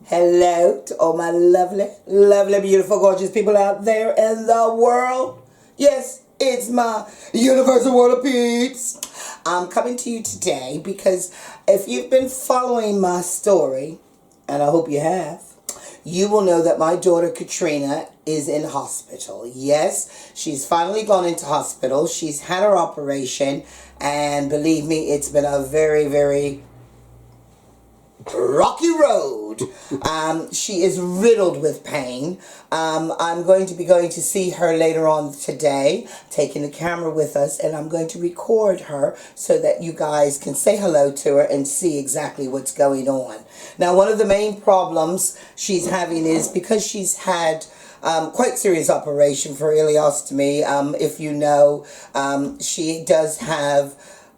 Hello to all my lovely, lovely, beautiful, gorgeous people out there in the world. Yes, it's my universal world of peeps. I'm coming to you today because if you've been following my story, and I hope you have, you will know that my daughter Katrina is in hospital. Yes, she's finally gone into hospital. She's had her operation, and believe me, it's been a very, very rocky road. She is riddled with pain. I'm going to be going to see her later on today, taking the camera with us, and I'm going to record her so that you guys can say hello to her and see exactly what's going on. Now, one of the main problems she's having is because she's had quite serious operation for ileostomy. If you know, she does have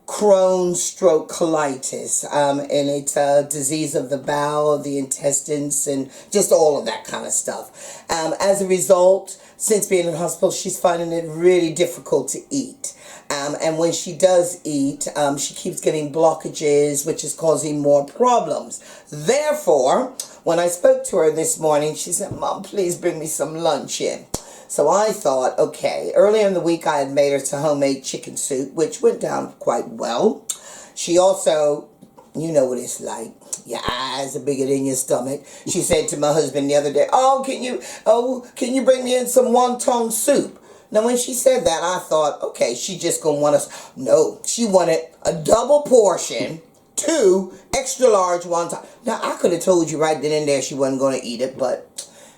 Crohn's stroke colitis, and it's a disease of the bowel, the intestines, and just all of that kind of stuff. As a result, since being in hospital, she's finding it really difficult to eat. And when she does eat, she keeps getting blockages, which is causing more problems. Therefore, when I spoke to her this morning, she said, "Mom, please bring me some lunch in." So I thought, okay, earlier in the week I had made her some homemade chicken soup, which went down quite well. She also, you know what it's like, your eyes are bigger than your stomach. She said to my husband the other day, can you bring me in some wonton soup? Now when she said that, I thought, okay, she just gonna want us. No, she wanted a double portion, 2 extra large wonton. Now I could have told you right then and there she wasn't gonna eat it, but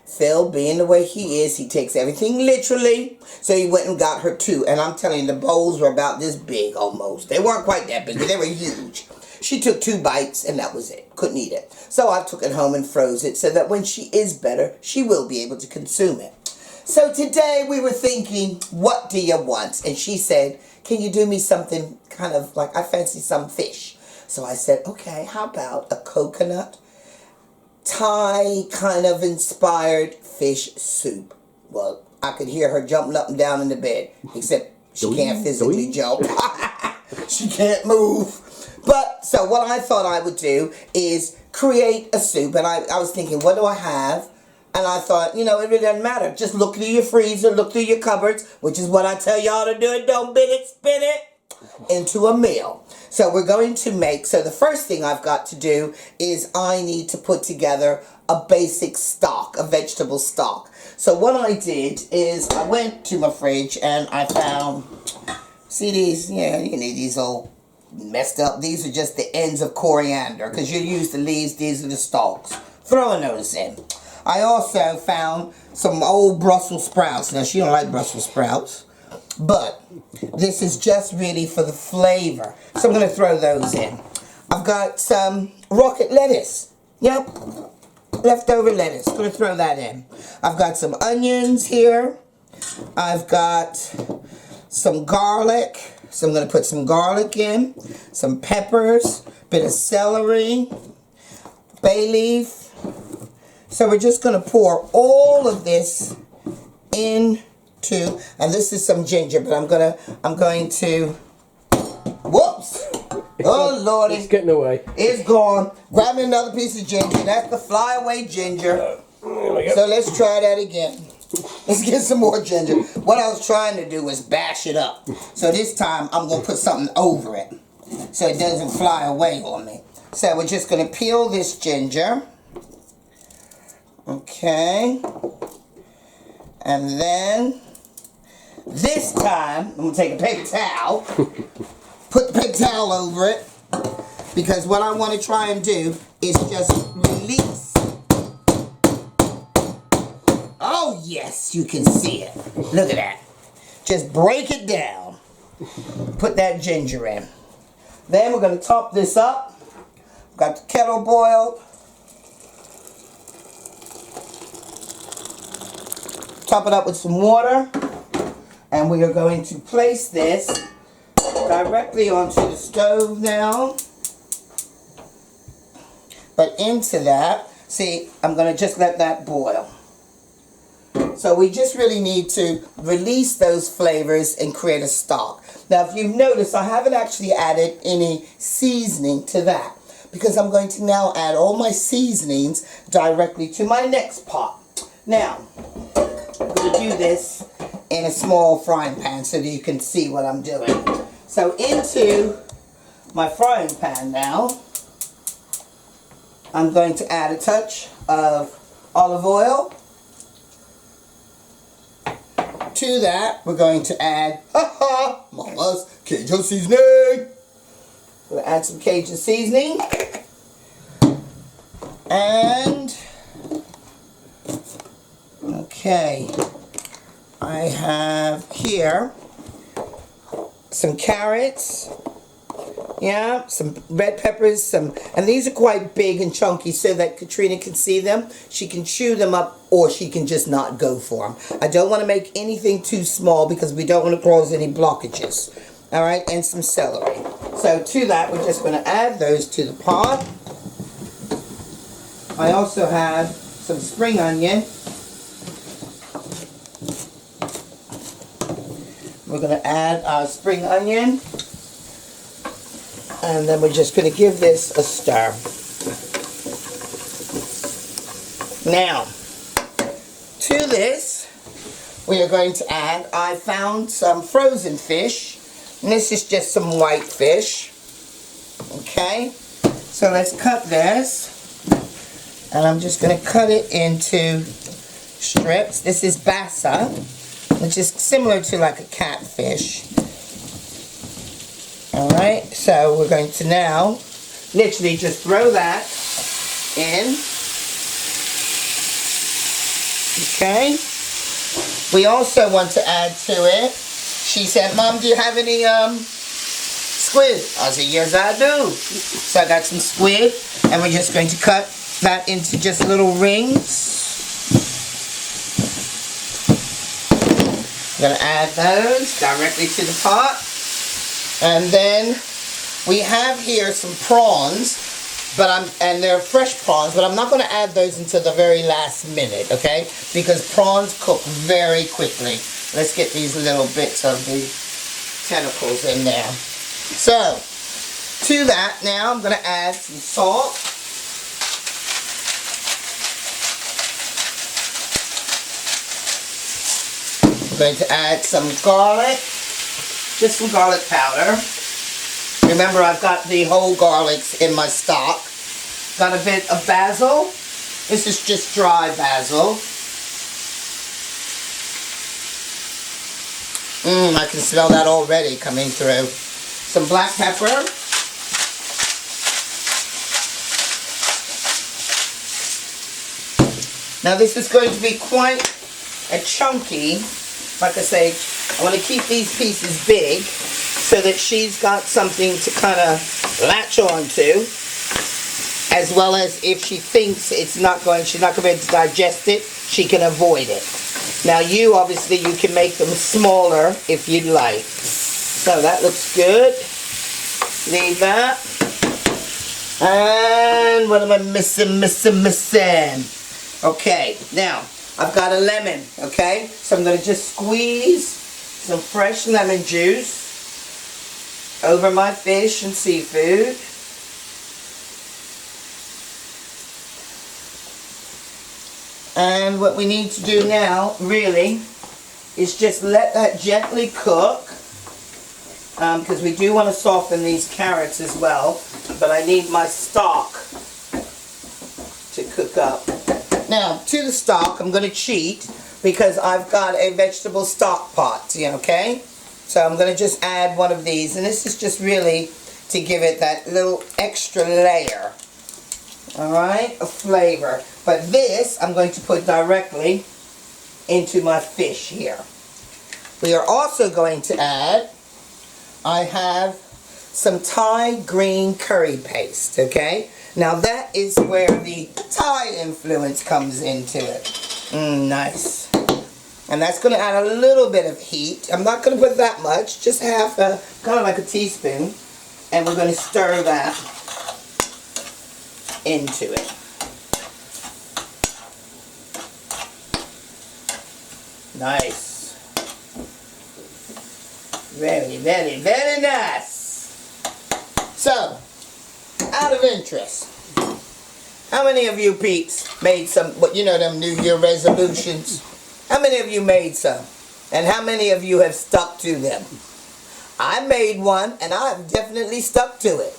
Phil, being the way he is, he takes everything literally. So he went and got her 2. And I'm telling you, the bowls were about this big almost. They weren't quite that big, but they were huge. She took 2 bites and that was it. Couldn't eat it. So I took it home and froze it so that when she is better, she will be able to consume it. So today we were thinking, what do you want? And she said, can you do me something kind of like, I fancy some fish. So I said, okay, how about a coconut Thai kind of inspired fish soup? Well, I could hear her jumping up and down in the bed, except she can't physically jump. She can't move. But, so what I thought I would do is create a soup. And I was thinking, what do I have? And I thought, you know, it really doesn't matter. Just look through your freezer, look through your cupboards, which is what I tell y'all to do. It don't bid it, spin it into a meal. So we're going to make, so the first thing I've got to do is I need to put together a basic stock, a vegetable stock. So what I did is I went to my fridge and I found, see these, yeah, you need these all messed up. These are just the ends of coriander because you use the leaves, these are the stalks. Throwing those in. I also found some old Brussels sprouts. Now she don't like Brussels sprouts, but this is just really for the flavor. So I'm going to throw those in. I've got some rocket lettuce. Yep. Leftover lettuce. Going to throw that in. I've got some onions here. I've got some garlic. So I'm going to put some garlic in. Some peppers. Bit of celery. Bay leaf. So we're just going to pour all of this into, and this is some ginger, but I'm going to, whoops, oh lordy. It's getting away. It's gone. Grab me another piece of ginger. That's the flyaway ginger. So let's try that again. Let's get some more ginger. What I was trying to do was bash it up. So this time I'm going to put something over it so it doesn't fly away on me. So we're just going to peel this ginger. Okay. And then this time, I'm going to take a paper towel, put the paper towel over it, because what I want to try and do is just release. Oh yes, you can see it. Look at that. Just break it down. Put that ginger in. Then we're going to top this up. Got the kettle boiled. Top it up with some water, and we are going to place this directly onto the stove now. But into that, see, I'm going to just let that boil. So we just really need to release those flavors and create a stock. Now, if you've noticed, I haven't actually added any seasoning to that. because I'm going to now add all my seasonings directly to my next pot. Now, I'm going to do this in a small frying pan so that you can see what I'm doing. So into my frying pan now, I'm going to add a touch of olive oil. To that, we're going to add, Mama's Cajun seasoning. We're going to add some Cajun seasoning. And, okay, I have here some carrots. Yeah, some red peppers, and these are quite big and chunky so that Katrina can see them. She can chew them up or she can just not go for them. I don't want to make anything too small because we don't want to cause any blockages. All right, and some celery. So to that, we're just going to add those to the pot. I also have some spring onion. We're going to add our spring onion. And then we're just going to give this a stir. Now, to this, we are going to add, I found some frozen fish. And this is just some white fish. Okay? So let's cut this. And I'm just going to cut it into strips. This is bassa, which is similar to like a catfish. Alright, so we're going to now literally just throw that in. Okay. We also want to add to it, she said, Mom, do you have any squid? I said, yes, I do. So I got some squid, and we're just going to cut that into just little rings. I'm going to add those directly to the pot. And then we have here some prawns, and they're fresh prawns, but I'm not going to add those until the very last minute, okay? Because prawns cook very quickly. Let's get these little bits of the tentacles in there. So, to that now I'm going to add some salt. I'm going to add some garlic. Just some garlic powder. Remember, I've got the whole garlics in my stock. Got a bit of basil. This is just dry basil. I can smell that already coming through. Some black pepper. Now this is going to be quite a chunky. Like I say, I want to keep these pieces big so that she's got something to kind of latch onto, as well as if she thinks she's not going to be able to digest it, she can avoid it. Now you, obviously, you can make them smaller if you'd like. So that looks good. Leave that. And what am I missing? Okay, now I've got a lemon, okay? So I'm going to just squeeze some fresh lemon juice over my fish and seafood. And what we need to do now, really, is just let that gently cook. Because we do want to soften these carrots as well. But I need my stock to cook up. Now, to the stock, I'm going to cheat because I've got a vegetable stock pot, okay? So I'm going to just add one of these, and this is just really to give it that little extra layer, alright, of flavor. But this, I'm going to put directly into my fish here. We are also going to add, I have some Thai green curry paste, okay? Now that is where the Thai influence comes into it. Nice. And that's going to add a little bit of heat. I'm not going to put that much, just half a, kind of like a teaspoon. And we're going to stir that into it. Nice. Very, very, very nice. So, Out of interest, how many of you peeps made some, you know, them New Year resolutions? How many of you made some? And how many of you have stuck to them? I made one, and I've definitely stuck to it.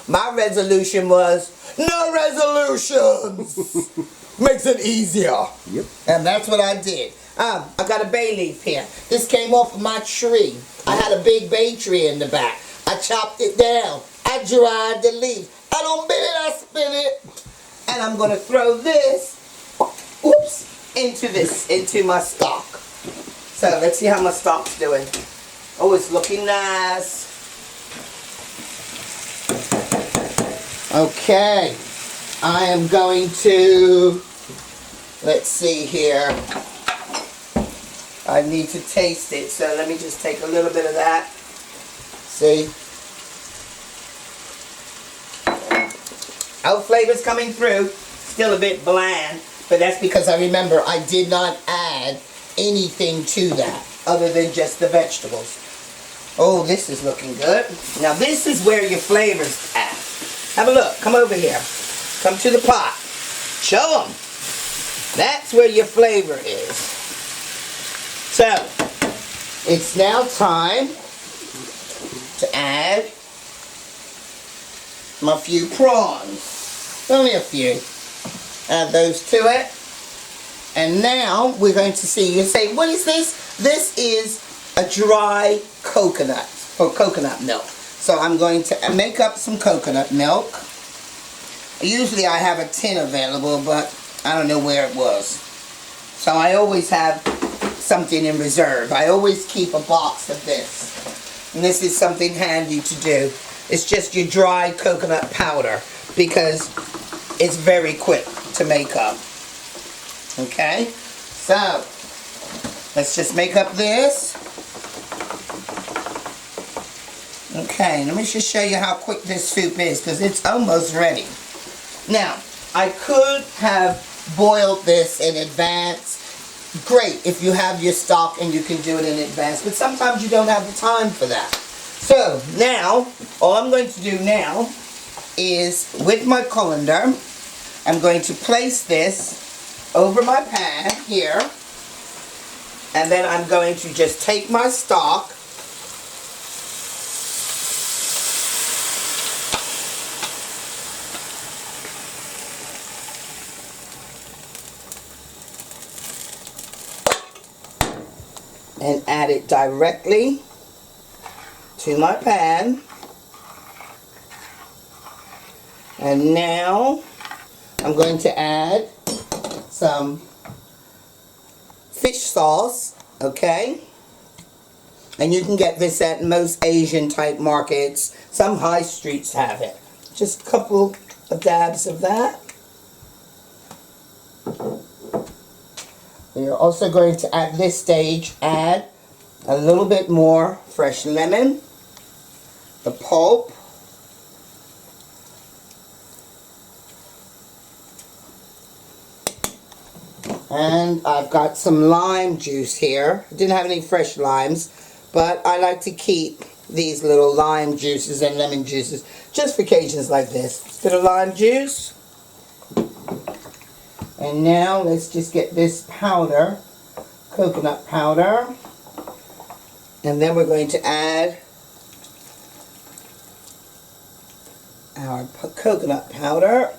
My resolution was, no resolutions! Makes it easier. Yep. And that's what I did. I got a bay leaf here. This came off of my tree. I had a big bay tree in the back. I chopped it down. I dried the leaf. I don't bit it, I spin it. And I'm going to throw this, oops, into my stock. So let's see how my stock's doing. Oh, it's looking nice. Okay. I am going to, let's see here. I need to taste it, so let me just take a little bit of that. See? Our flavor's coming through. Still a bit bland, but that's because I remember I did not add anything to that other than just the vegetables. Oh, this is looking good. Now this is where your flavor's at. Have a look. Come over here. Come to the pot. Show them. That's where your flavor is. So, it's now time to add my few prawns. Only a few. Add those to it. And now we're going to see, you say, what is this? This is a dry coconut, or coconut milk. So I'm going to make up some coconut milk. Usually I have a tin available, but I don't know where it was. So I always have something in reserve. I always keep a box of this. And this is something handy to do. It's just your dry coconut powder, because it's very quick to make up. Okay? So, let's just make up this. Okay, let me just show you how quick this soup is, because it's almost ready. Now, I could have boiled this in advance. Great if you have your stock and you can do it in advance, but sometimes you don't have the time for that. So, now, all I'm going to do now is, with my colander, I'm going to place this over my pan here, and then I'm going to just take my stock and add it directly to my pan. And now I'm going to add some fish sauce, okay? And you can get this at most Asian type markets. Some high streets have it. Just a couple of dabs of that. You're also going to, at this stage, add a little bit more fresh lemon, the pulp, and I've got some lime juice here. I didn't have any fresh limes, but I like to keep these little lime juices and lemon juices just for occasions like this. Bit of lime juice. And now let's just get this powder, coconut powder, and then we're going to add our coconut powder.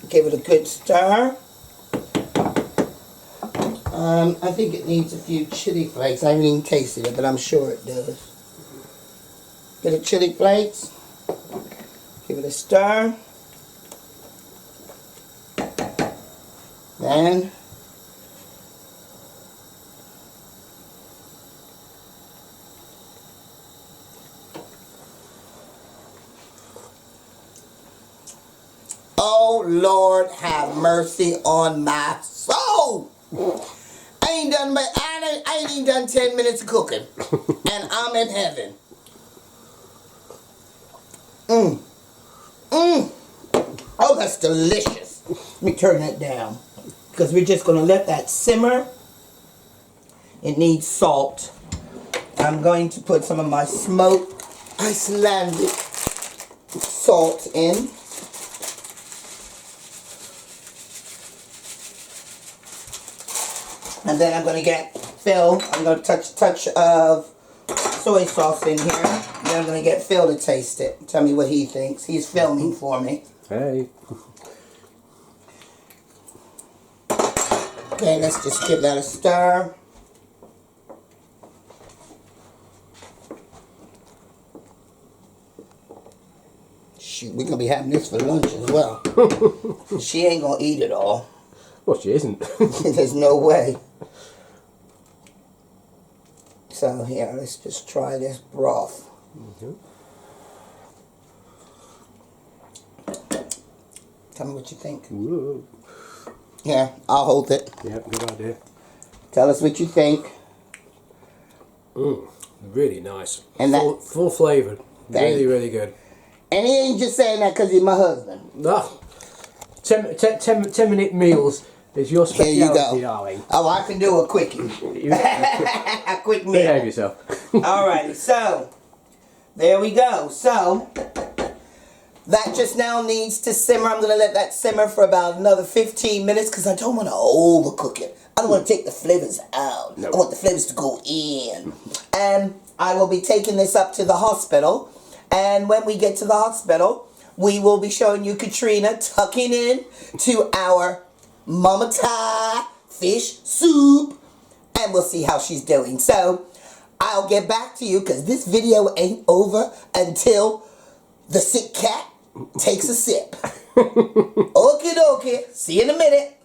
Give it a good stir. I think it needs a few chili flakes. I haven't even tasted it, but I'm sure it does. Bit of chili flakes. Give it a stir. Then oh Lord, have mercy on my soul. I ain't even done 10 minutes of cooking, and I'm in heaven. Oh, that's delicious. Let me turn that down, because we're just going to let that simmer. It needs salt. I'm going to put some of my smoked Icelandic salt in. And then I'm going to get Phil. I'm going to touch of soy sauce in here. And then I'm going to get Phil to taste it. Tell me what he thinks. He's filming for me. Hey. Okay, let's just give that a stir. Shoot, we're going to be having this for lunch as well. She ain't going to eat it all. Well, she isn't. There's no way. So here, let's just try this broth. Tell me what you think. Whoa. Yeah, I'll hold it. Yeah, good idea. Tell us what you think. Really nice. And full flavoured. Really, really good. And he ain't just saying that because he's my husband. No. 10-minute meals is your specialty, Here you go. darling. Oh, I can do a quickie. A quick meal. Behave yourself. Alrighty, so there we go. So that just now needs to simmer. I'm going to let that simmer for about another 15 minutes because I don't want to overcook it. I don't want to take the flavors out. No. I want the flavors to go in. And I will be taking this up to the hospital. And when we get to the hospital, we will be showing you Katrina tucking in to our Momma Thai fish soup. And we'll see how she's doing. So I'll get back to you because this video ain't over until the sick cat takes a sip. Okie dokie. See you in a minute.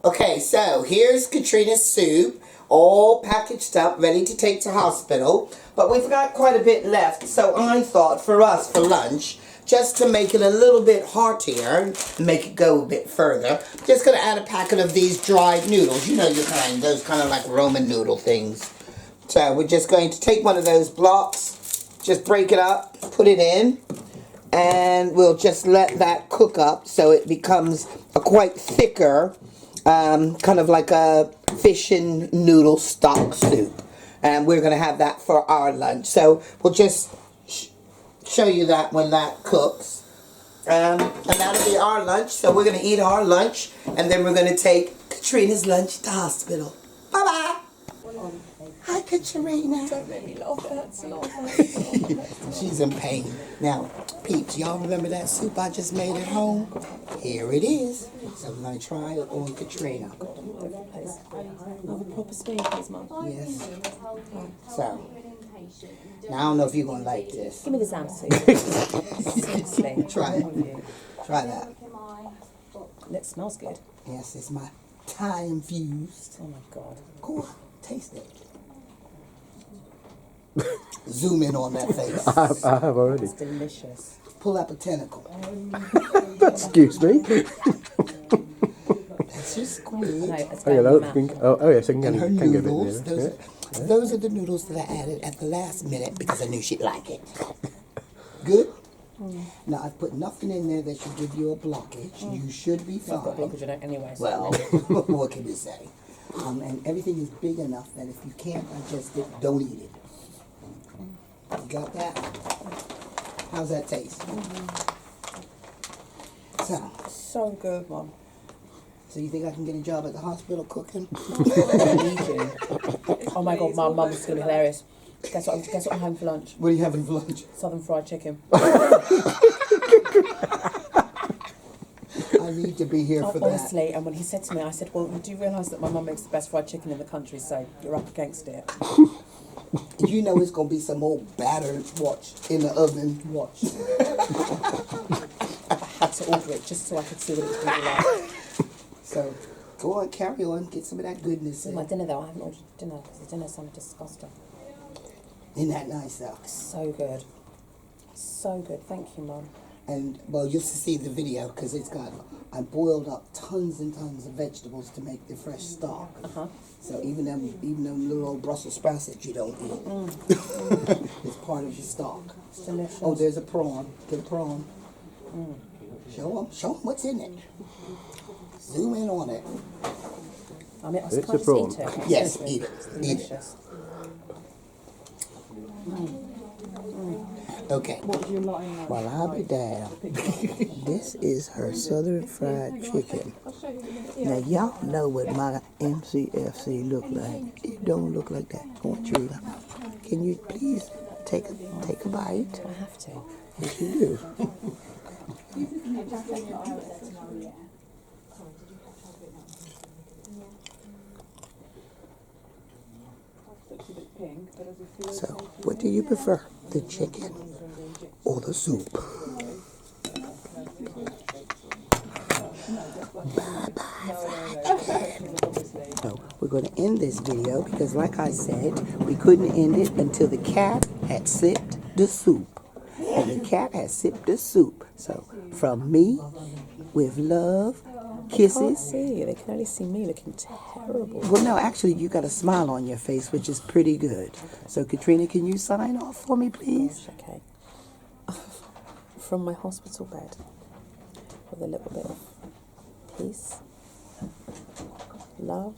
Okay, so here's Katrina's soup, all packaged up, ready to take to hospital. But we've got quite a bit left, so I thought for us, for lunch, just to make it a little bit heartier, and make it go a bit further, just going to add a packet of these dried noodles. You know your kind, those kind of like Roman noodle things. So we're just going to take one of those blocks, just break it up, put it in, and we'll just let that cook up so it becomes a quite thicker, kind of like a fish and noodle stock soup. And we're going to have that for our lunch. So we'll just show you that when that cooks. And that'll be our lunch. So we're going to eat our lunch. And then we're going to take Katrina's lunch to hospital. Bye-bye. Hi, Katrina. Don't make me laugh. It hurts a lot. She's in pain. Now, peeps, y'all remember that soup I just made at home? Here it is. So I'm going to try it on Katrina. Have a proper spoon, please, Mum. Yes. So, now I don't know if you're going to like this. Give me the Zam soup. Seriously. Try it. Try that. It smells good. Yes, it's my Thai infused. Oh my God. Go on, taste it. Zoom in on that face. I have already. It's delicious. Pull up a tentacle. Excuse me. That's just squid. No, it's Oh, yeah, going that, in my mouth. oh, yes, I can And her get a bit noodles. there. Those are the noodles that I added at the last minute because I knew she'd like it. Good? Now, I've put nothing in there that should give you a blockage. You should be fine. I've got blockage in it anyway. So Well, what can you say? And everything is big enough that if you can't digest it, don't eat it. You got that? How's that taste? so good, Mum. So you think I can get a job at the hospital cooking? Oh my God, Mum, this is gonna be hilarious. Guess what I'm having for lunch? What are you having for lunch? Southern fried chicken. I need to be here for that. Honestly, and when he said to me, I said, well, do you realise that my mum makes the best fried chicken in the country, so you're up against it. You know it's going to be some old battered watch in the oven. Watch. I had to order it just so I could see what it was going to be like. So, go on, carry on, get some of that goodness This is my dinner though, I haven't ordered dinner because the dinner sounded disgusting. Isn't that nice though? So good. So good, thank you, Mum. And, well, you'll see the video because it's got, I boiled up tons and tons of vegetables to make the fresh stock. Uh-huh. So even them little old Brussels sprouts that you don't eat, it's part of your stock. It's delicious. Oh, there's a prawn. Get a prawn. Show them what's in it. Zoom in on it. I mean, It's can I a prawn. just eat it? Yes, Seriously, eat it. It's Eat it. delicious. Okay. Well, I'll be damned. This is her southern fried chicken. Now, y'all know what my MCFC look like. It don't look like that. I want you to. Can you please take a bite? I have to. Yes, you do. So, what do you prefer? The chicken or the soup? So, we're going to end this video because, like I said, we couldn't end it until the cat had sipped the soup. And the cat has sipped the soup. So, from me, with love, kisses. Can't see you. They can only see me looking terrible. Well, no, actually, you got a smile on your face, which is pretty good. So, Katrina, can you sign off for me, please? Okay. From my hospital bed, with a little bit of peace, love,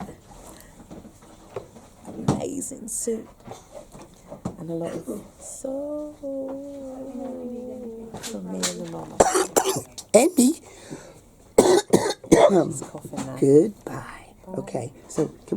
amazing soup, and a lot of soul from me and the mama. And me. She's coughing now. Goodbye. Okay, so can we